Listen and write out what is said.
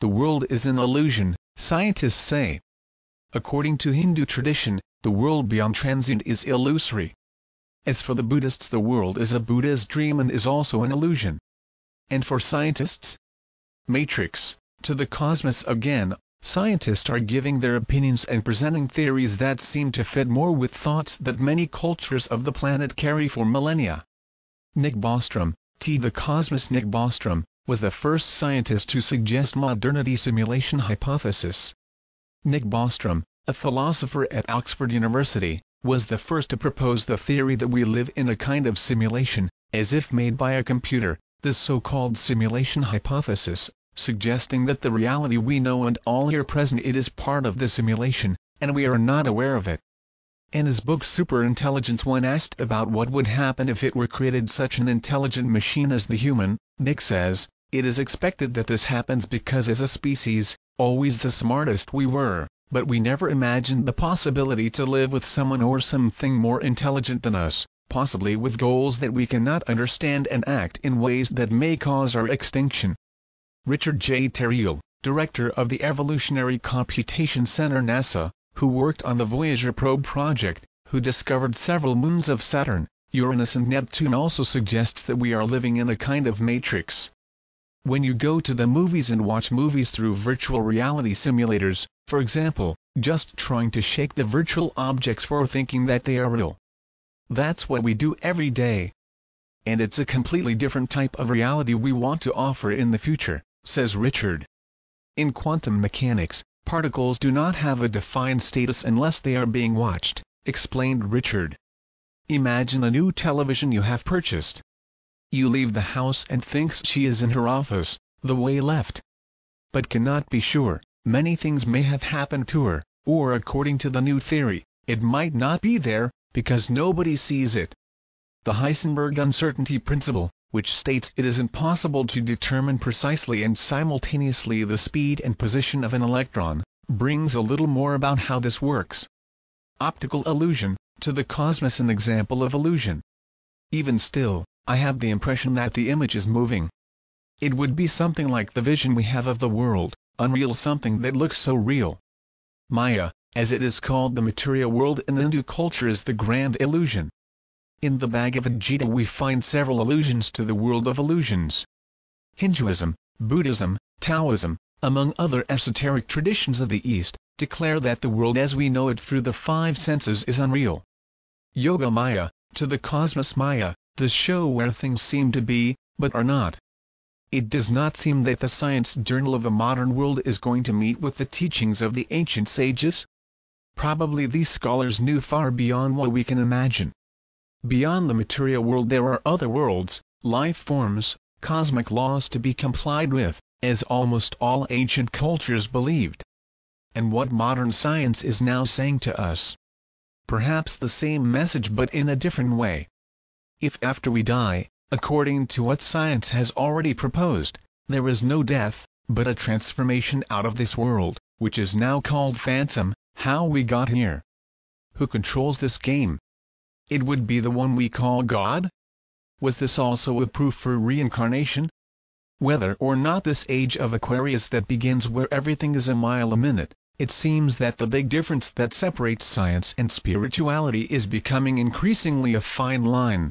the world is an illusion, scientists say. According to Hindu tradition, the world beyond transient is illusory. As for the Buddhists, the world is a Buddha's dream and is also an illusion. And for scientists? Matrix, to the cosmos again. Scientists are giving their opinions and presenting theories that seem to fit more with thoughts that many cultures of the planet carry for millennia. Nick Bostrom, the Cosmos. Nick Bostrom was the first scientist to suggest modernity simulation hypothesis. Nick Bostrom, a philosopher at Oxford University, was the first to propose the theory that we live in a kind of simulation, as if made by a computer, the so-called simulation hypothesis, suggesting that the reality we know and all here present it is part of the simulation, and we are not aware of it. In his book Superintelligence, when asked about what would happen if it were created such an intelligent machine as the human, Nick says, "It is expected that this happens because as a species, always the smartest we were, but we never imagined the possibility to live with someone or something more intelligent than us, possibly with goals that we cannot understand and act in ways that may cause our extinction." Richard J. Terriel, director of the Evolutionary Computation Center NASA, who worked on the Voyager probe project, who discovered several moons of Saturn, Uranus and Neptune, also suggests that we are living in a kind of matrix. When you go to the movies and watch movies through virtual reality simulators, for example, just trying to shake the virtual objects for thinking that they are real. That's what we do every day. And it's a completely different type of reality we want to offer in the future, says Richard. In quantum mechanics, particles do not have a defined status unless they are being watched, explained Richard. Imagine a new television you have purchased. You leave the house and thinks she is in her office, the way left. But cannot be sure, many things may have happened to her, or according to the new theory, it might not be there, because nobody sees it. The Heisenberg uncertainty principle, which states it is impossible to determine precisely and simultaneously the speed and position of an electron, brings a little more about how this works. Optical illusion, to the cosmos, an example of illusion. Even still, I have the impression that the image is moving. It would be something like the vision we have of the world, unreal, something that looks so real. Maya, as it is called, the material world in Hindu culture, is the grand illusion. In the Bhagavad Gita we find several allusions to the world of illusions. Hinduism, Buddhism, Taoism, among other esoteric traditions of the East, declare that the world as we know it through the five senses is unreal. Yoga Maya, to the cosmos Maya, the show where things seem to be, but are not. It does not seem that the science journal of the modern world is going to meet with the teachings of the ancient sages. Probably these scholars knew far beyond what we can imagine. Beyond the material world there are other worlds, life forms, cosmic laws to be complied with, as almost all ancient cultures believed. And what modern science is now saying to us? Perhaps the same message but in a different way. If after we die, according to what science has already proposed, there is no death, but a transformation out of this world, which is now called phantom, how we got here? Who controls this game? It would be the one we call God? Was this also a proof for reincarnation? Whether or not this age of Aquarius that begins where everything is a mile a minute, it seems that the big difference that separates science and spirituality is becoming increasingly a fine line.